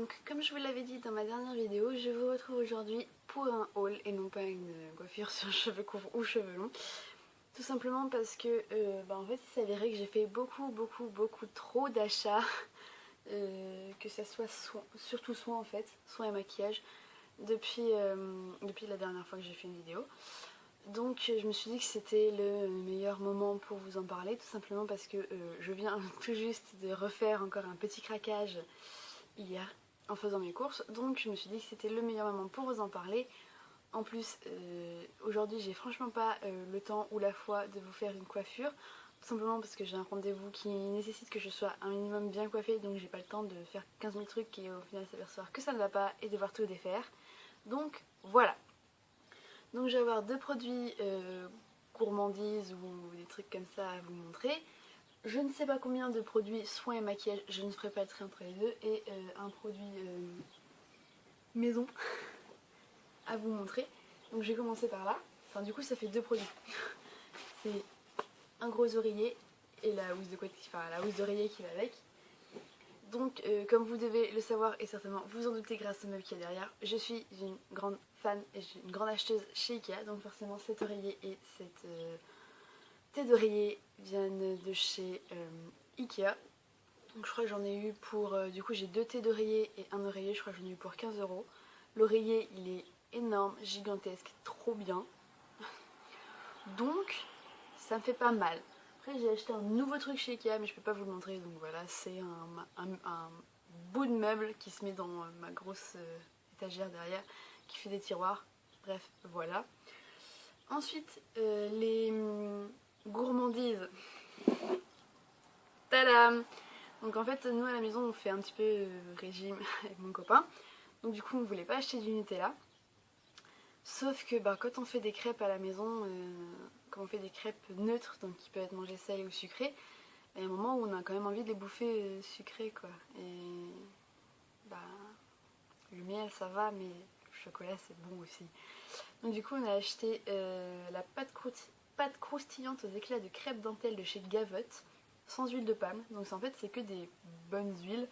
Donc comme je vous l'avais dit dans ma dernière vidéo, je vous retrouve aujourd'hui pour un haul et non pas une coiffure sur cheveux courts ou cheveux longs. Tout simplement parce que en fait il s'avérait que j'ai fait beaucoup trop d'achats, que ça soit surtout soins en fait, soins et maquillage, depuis la dernière fois que j'ai fait une vidéo. Donc je me suis dit que c'était le meilleur moment pour vous en parler, tout simplement parce que je viens tout juste de refaire encore un petit craquage hier en faisant mes courses, donc je me suis dit que c'était le meilleur moment pour vous en parler. En plus, aujourd'hui j'ai franchement pas le temps ou la foi de vous faire une coiffure, tout simplement parce que j'ai un rendez-vous qui nécessite que je sois un minimum bien coiffée, donc j'ai pas le temps de faire 15 000 trucs et au final s'apercevoir que ça ne va pas et devoir tout défaire. Donc voilà. Donc je vais avoir deux produits gourmandises ou des trucs comme ça à vous montrer. Je ne sais pas combien de produits soins et maquillage, je ne ferai pas le tri entre les deux, et un produit maison à vous montrer. Donc je vais commencer par là. Enfin du coup ça fait deux produits. C'est un gros oreiller et la housse de couette, enfin la housse d'oreiller qui va avec. Donc comme vous devez le savoir et certainement vous en doutez grâce au meuble qu'il y a derrière, je suis une grande fan et une grande acheteuse chez Ikea. Donc forcément cet oreiller et cette tête d'oreiller viennent de chez Ikea. Donc je crois que j'en ai eu pour... du coup j'ai deux thés d'oreiller et un oreiller, je crois que j'en ai eu pour 15 €. L'oreiller il est énorme, gigantesque, trop bien. Donc ça me fait pas mal. Après j'ai acheté un nouveau truc chez Ikea mais je peux pas vous le montrer, donc voilà, c'est un bout de meuble qui se met dans ma grosse étagère derrière, qui fait des tiroirs. Bref, voilà. Ensuite, les gourmandises. Tadam! Donc en fait, nous à la maison on fait un petit peu régime avec mon copain. Donc du coup on voulait pas acheter du Nutella. Sauf que quand on fait des crêpes à la maison, quand on fait des crêpes neutres, donc qui peuvent être mangées salées ou sucrées, il y a un moment où on a quand même envie de les bouffer sucrées quoi. Et le miel ça va, mais le chocolat c'est bon aussi. Donc du coup on a acheté la pâte croustillante aux éclats de crêpes dentelle de chez Gavotte, sans huile de palme. Donc en fait c'est que des bonnes huiles.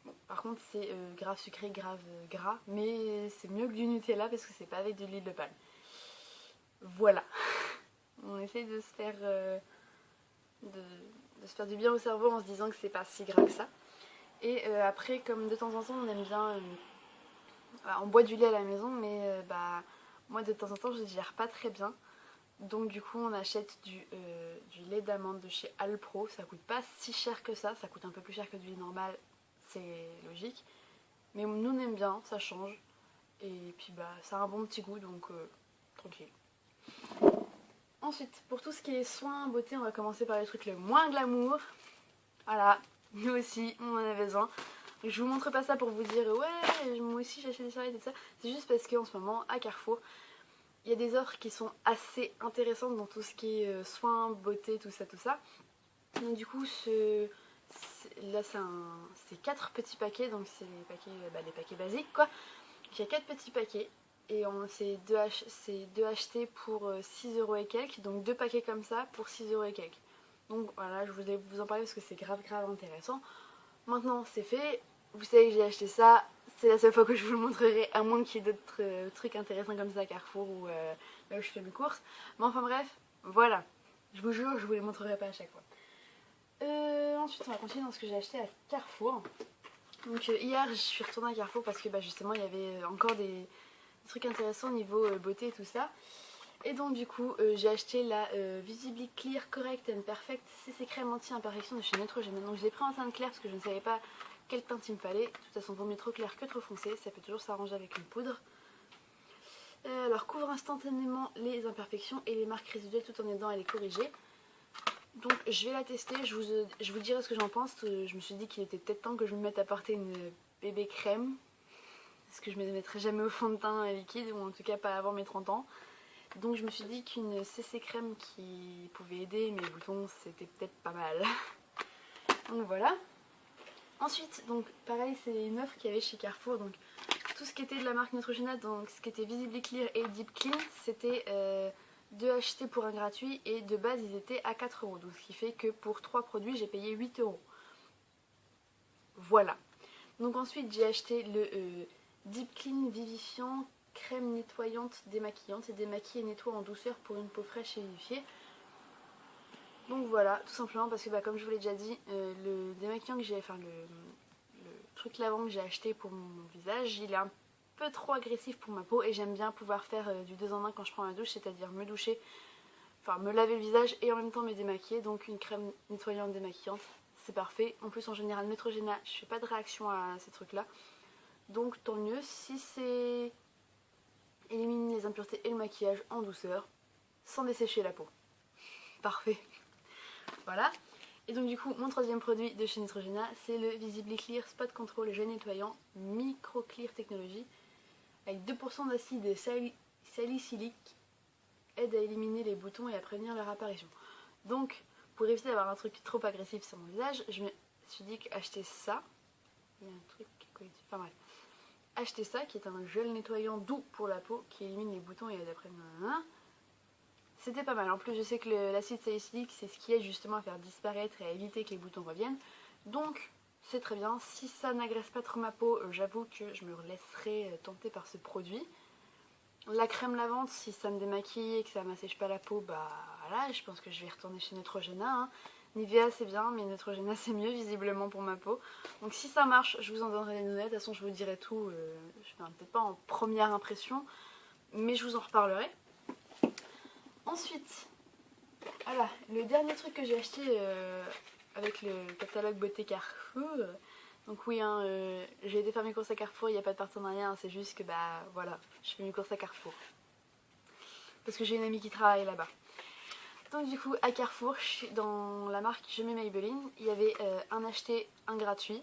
Bon, par contre c'est grave sucré, grave gras, mais c'est mieux que du Nutella parce que c'est pas avec de l'huile de palme. Voilà. On essaye de se faire de se faire du bien au cerveau en se disant que c'est pas si gras que ça. Et après, comme de temps en temps on aime bien, on boit du lait à la maison, mais moi de temps en temps je digère pas très bien. Donc du coup on achète du lait d'amande de chez Alpro. Ça coûte pas si cher que ça coûte un peu plus cher que du lait normal, c'est logique. Mais nous on aime bien, ça change. Et puis ça a un bon petit goût, donc tranquille. Ensuite, pour tout ce qui est soins, beauté, on va commencer par les trucs les moins glamour. Voilà, nous aussi on en a besoin. Je vous montre pas ça pour vous dire ouais moi aussi j'achète des serviettes et tout ça. C'est juste parce qu'en ce moment à Carrefour il y a des offres qui sont assez intéressantes dans tout ce qui est soins, beauté, tout ça. Donc du coup là c'est 4 petits paquets, donc c'est les paquets basiques quoi. Il y a 4 petits paquets et c'est deux achetés pour 6 € et quelques, donc 2 paquets comme ça pour 6 € et quelques. Donc voilà, je voulais vous en parler parce que c'est grave intéressant. Maintenant c'est fait, vous savez que j'ai acheté ça, c'est la seule fois que je vous le montrerai, à moins qu'il y ait d'autres trucs intéressants comme ça à Carrefour ou là où je fais mes courses. Mais enfin bref, voilà, je vous jure, je vous les montrerai pas à chaque fois. Ensuite on va continuer dans ce que j'ai acheté à Carrefour. Donc hier je suis retournée à Carrefour parce que justement il y avait encore des trucs intéressants au niveau beauté et tout ça. Et donc du coup j'ai acheté la Visibly Clear Correct and Perfect CC crème anti-imperfection de chez Neutrogena. Donc je l'ai pris en teinte claire parce que je ne savais pas quelle teinte il me fallait. De toute façon vaut mieux trop clair que trop foncé, ça peut toujours s'arranger avec une poudre. Alors couvre instantanément les imperfections et les marques résiduelles tout en aidant à les corriger. Donc je vais la tester, je vous dirai ce que j'en pense. Je me suis dit qu'il était peut-être temps que je me mette à porter une bébé crème. Parce que je ne me mettrai jamais au fond de teint liquide, ou en tout cas pas avant mes 30 ans. Donc je me suis dit qu'une CC crème qui pouvait aider mes boutons c'était peut-être pas mal. Donc voilà. Ensuite, donc pareil, c'est une offre qu'il y avait chez Carrefour. Donc tout ce qui était de la marque Neutrogena, donc ce qui était Visibly Clear et Deep Clean, c'était 2 achetés pour un gratuit, et de base ils étaient à 4 €. Donc ce qui fait que pour 3 produits j'ai payé 8 €. Voilà. Donc ensuite j'ai acheté le Deep Clean Vivifiant crème nettoyante démaquillante. Et démaquille et nettoie en douceur pour une peau fraîche et vivifiée. Donc voilà, tout simplement parce que comme je vous l'ai déjà dit, le démaquillant que j'ai, enfin le truc lavant que j'ai acheté pour mon visage, il est un peu trop agressif pour ma peau et j'aime bien pouvoir faire du 2 en 1 quand je prends ma douche, c'est-à-dire me doucher, enfin me laver le visage et en même temps me démaquiller. Donc une crème nettoyante démaquillante, c'est parfait. En plus en général Neutrogena, je fais pas de réaction à ces trucs là, donc tant mieux. Si c'est éliminer les impuretés et le maquillage en douceur sans dessécher la peau, parfait. Voilà. Et donc du coup mon troisième produit de chez Neutrogena, c'est le Visibly Clear Spot Control Gel Nettoyant Micro Clear Technology avec 2% d'acide salicylique, aide à éliminer les boutons et à prévenir leur apparition. Donc pour éviter d'avoir un truc trop agressif sur mon visage, je me suis dit qu'acheter ça, il y a un truc collectif, enfin bref, acheter ça qui est un gel nettoyant doux pour la peau qui élimine les boutons et aide à prévenir, c'était pas mal. En plus je sais que l'acide salicylique c'est ce qui aide justement à faire disparaître et à éviter que les boutons reviennent. Donc c'est très bien. Si ça n'agresse pas trop ma peau, j'avoue que je me laisserai tenter par ce produit. La crème lavante, si ça me démaquille et que ça m'assèche pas la peau, voilà, je pense que je vais retourner chez Neutrogena. Nivea c'est bien, mais Neutrogena c'est mieux visiblement pour ma peau. Donc si ça marche, je vous en donnerai des nouvelles. De toute façon je vous dirai tout, peut-être pas en première impression, mais je vous en reparlerai. Ensuite, voilà, le dernier truc que j'ai acheté avec le catalogue beauté Carrefour. Donc oui, j'ai été faire mes courses à Carrefour, il n'y a pas de partenariat, c'est juste que voilà, je fais mes courses à Carrefour. Parce que j'ai une amie qui travaille là-bas. Donc du coup, à Carrefour, dans la marque Je mets Maybelline, il y avait un acheté, un gratuit.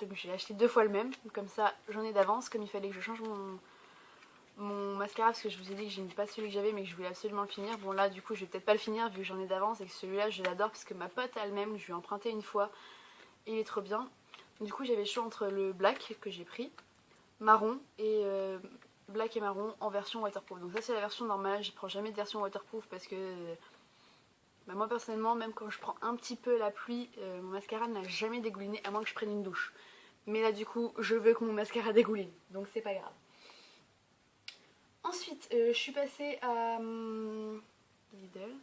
Donc j'ai acheté 2 fois le même, comme ça j'en ai d'avance, comme il fallait que je change mon mascara parce que je vous ai dit que j'aime pas celui que j'avais mais que je voulais absolument le finir. Bon là du coup je vais peut-être pas le finir vu que j'en ai d'avance et que celui-là je l'adore parce que ma pote a le même, je lui ai emprunté une fois et il est trop bien. Du coup j'avais le choix entre le black que j'ai pris, marron et black et marron en version waterproof. Donc ça c'est la version normale, je prends jamais de version waterproof parce que moi personnellement même quand je prends un petit peu la pluie, mon mascara n'a jamais dégouliné à moins que je prenne une douche. Mais là du coup je veux que mon mascara dégouline donc c'est pas grave. Ensuite, je suis passée à Lidl,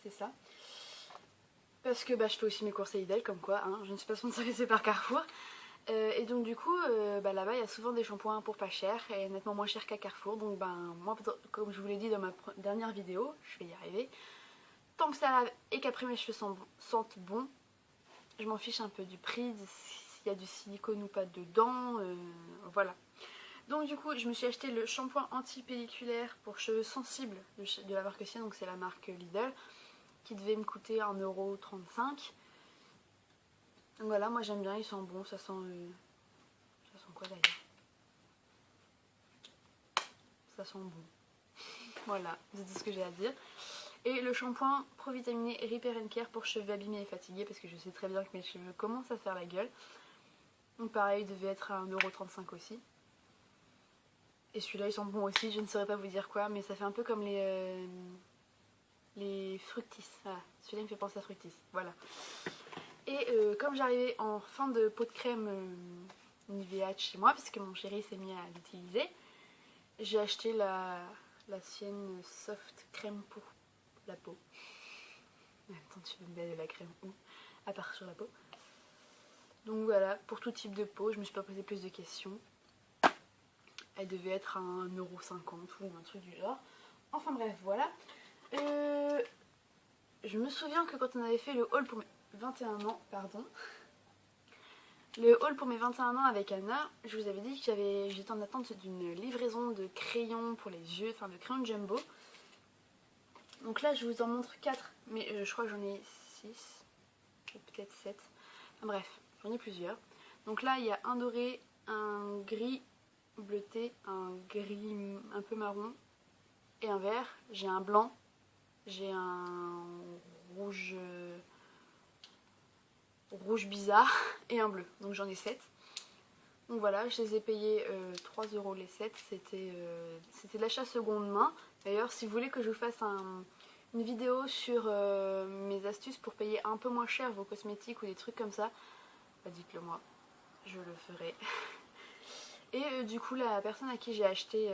c'est ça. Parce que je fais aussi mes courses à Lidl, comme quoi, je ne suis pas sponsorisée par Carrefour. Et donc du coup, là-bas, il y a souvent des shampoings pour pas cher, et nettement moins cher qu'à Carrefour. Donc moi, comme je vous l'ai dit dans ma dernière vidéo, je vais y arriver. Tant que ça lave et qu'après mes cheveux sentent bon, je m'en fiche un peu du prix, s'il y a du silicone ou pas dedans, voilà. Donc du coup je me suis acheté le shampoing anti-pelliculaire pour cheveux sensibles de la marque Sia, donc c'est la marque Lidl, qui devait me coûter 1,35 €. Donc voilà, moi j'aime bien, il sent bon, ça sent quoi d'ailleurs? Ça sent bon. Voilà, c'est tout ce que j'ai à dire. Et le shampoing Provitaminé Repair & Care pour cheveux abîmés et fatigués, parce que je sais très bien que mes cheveux commencent à faire la gueule. Donc pareil, il devait être à 1,35 € aussi. Et celui-là, ils sont bons aussi, je ne saurais pas vous dire quoi, mais ça fait un peu comme les Fructis. Voilà, celui-là il me fait penser à Fructis, voilà. Et comme j'arrivais en fin de pot de crème Nivea chez moi, parce que mon chéri s'est mis à l'utiliser, j'ai acheté la sienne soft crème pour la peau. Attends, tu veux me donner de la crème où? À part sur la peau. Donc voilà, pour tout type de peau, je me suis pas posé plus de questions. Elle devait être à 1,50 € ou un truc du genre. Enfin bref, voilà. Je me souviens que quand on avait fait le haul pour mes 21 ans, le haul pour mes 21 ans avec Anna, je vous avais dit que j'étais en attente d'une livraison de crayons pour les yeux, enfin de crayons jumbo. Donc là je vous en montre 4, mais je crois que j'en ai 6, peut-être 7. Enfin, bref, j'en ai plusieurs. Donc là il y a un doré, un gris bleuté, un gris un peu marron et un vert. J'ai un blanc, j'ai un rouge bizarre et un bleu. Donc j'en ai 7. Donc voilà, je les ai payés 3 € les 7. C'était de l'achat seconde main. D'ailleurs, si vous voulez que je vous fasse une vidéo sur mes astuces pour payer un peu moins cher vos cosmétiques ou des trucs comme ça, dites-le moi. je le ferai. Et du coup la personne à qui j'ai acheté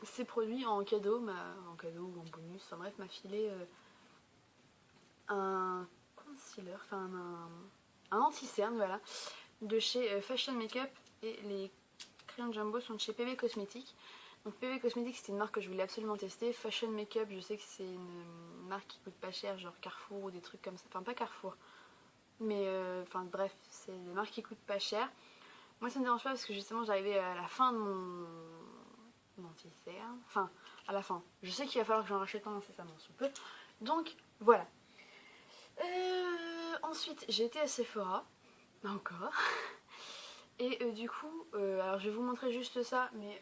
ces produits en cadeau, en cadeau ou en bonus, enfin bref, m'a filé un concealer, enfin un anti-cerne, voilà, de chez Fashion Makeup, et les crayons Jumbo sont de chez PB Cosmetics. Donc PB Cosmetics c'était une marque que je voulais absolument tester. Fashion Makeup, je sais que c'est une marque qui coûte pas cher, genre Carrefour ou des trucs comme ça, enfin pas Carrefour, mais enfin bref, c'est des marques qui coûtent pas cher. Moi ça me dérange pas parce que justement j'arrivais à la fin de mon anti-cerne, enfin à la fin, je sais qu'il va falloir que j'en rachète un incessamment sous peu, donc voilà. Ensuite j'ai été à Sephora, encore, et du coup, alors je vais vous montrer juste ça, mais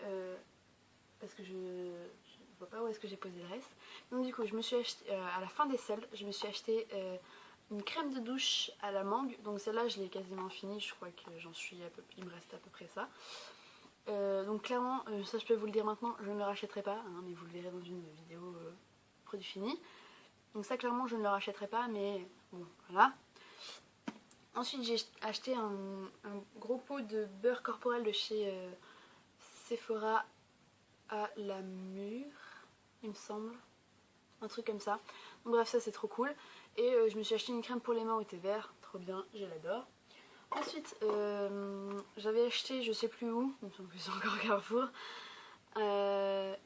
parce que je vois pas où est-ce que j'ai posé le reste. Donc du coup je me suis acheté, à la fin des soldes, je me suis acheté une crème de douche à la mangue. Donc celle-là je l'ai quasiment finie, je crois que j'en suis à peu, il me reste à peu près ça. Donc clairement, ça je peux vous le dire maintenant, je ne le rachèterai pas, hein, mais vous le verrez dans une vidéo produit fini. Donc ça clairement je ne le rachèterai pas, mais bon voilà. Ensuite j'ai acheté un gros pot de beurre corporel de chez Sephora à la mûre, il me semble, un truc comme ça. Donc bref, ça c'est trop cool. Et je me suis acheté une crème pour les mains au thé vert, trop bien, je l'adore. Ensuite, j'avais acheté, je sais plus où, il me semble que c'est encore Carrefour, alors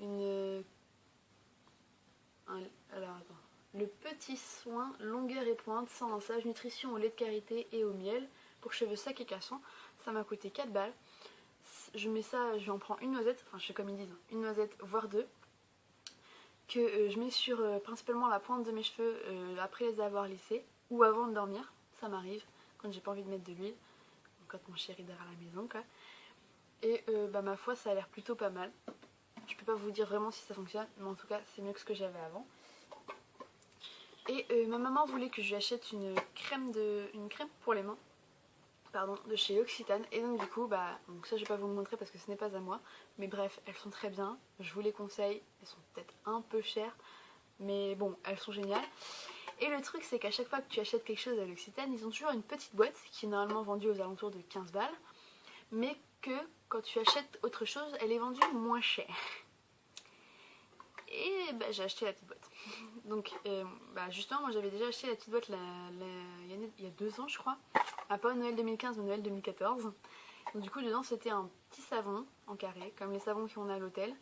attends, le petit soin longueur et pointe sans rinçage, nutrition au lait de karité et au miel pour cheveux secs et cassants. Ça m'a coûté 4 balles. Je mets ça, j'en prends une noisette, enfin je fais comme ils disent, une noisette voire deux, que je mets sur principalement la pointe de mes cheveux après les avoir lissés ou avant de dormir, ça m'arrive quand j'ai pas envie de mettre de l'huile, quand mon chéri dort à la maison quoi. Et bah ma foi ça a l'air plutôt pas mal. Je peux pas vous dire vraiment si ça fonctionne, mais en tout cas c'est mieux que ce que j'avais avant. Et ma maman voulait que je lui achète une crème pour les mains, pardon, de chez L'Occitane. Et donc du coup, bah, donc ça je vais pas vous le montrer parce que ce n'est pas à moi. Mais bref, elles sont très bien, je vous les conseille. Elles sont peut-être un peu chères, mais bon, elles sont géniales. Et le truc c'est qu'à chaque fois que tu achètes quelque chose à L'Occitane, ils ont toujours une petite boîte qui est normalement vendue aux alentours de 15 balles. Mais que quand tu achètes autre chose, elle est vendue moins cher. Et bah, j'ai acheté la petite boîte. Donc bah, justement moi j'avais déjà acheté la petite boîte il y a 2 ans je crois. Pas Noël 2015 mais Noël 2014. Donc du coup dedans c'était un petit savon en carré comme les savons qu'on a à l'hôtel.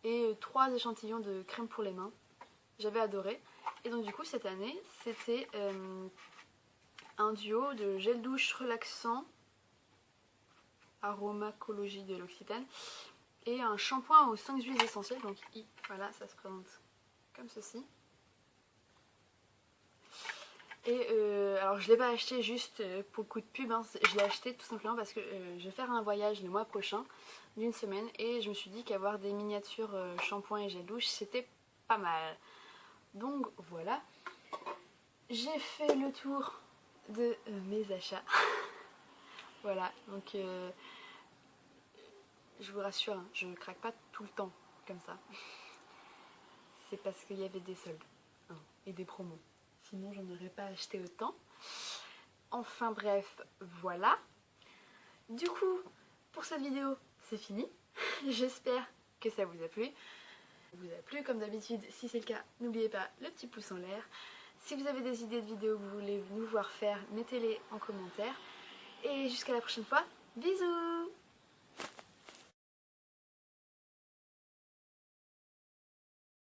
Et 3 échantillons de crème pour les mains. J'avais adoré. Et donc du coup cette année c'était un duo de gel douche relaxant aromacologie de L'Occitane et un shampoing aux 5 huiles essentielles. Donc voilà, ça se présente comme ceci. Et alors je l'ai pas acheté juste pour le coup de pub, hein. Je l'ai acheté tout simplement parce que je vais faire un voyage le mois prochain d'une semaine et je me suis dit qu'avoir des miniatures shampoing et gel douche c'était pas mal. Donc voilà, j'ai fait le tour de mes achats. Voilà, donc je vous rassure, hein, je ne craque pas tout le temps comme ça. C'est parce qu'il y avait des soldes hein, et des promos. Sinon j'en aurais pas acheté autant. Enfin bref, voilà. Du coup, pour cette vidéo, c'est fini. J'espère que ça vous a plu. Comme d'habitude, si c'est le cas, n'oubliez pas le petit pouce en l'air. Si vous avez des idées de vidéos que vous voulez nous voir faire, mettez-les en commentaire. Et jusqu'à la prochaine fois, bisous!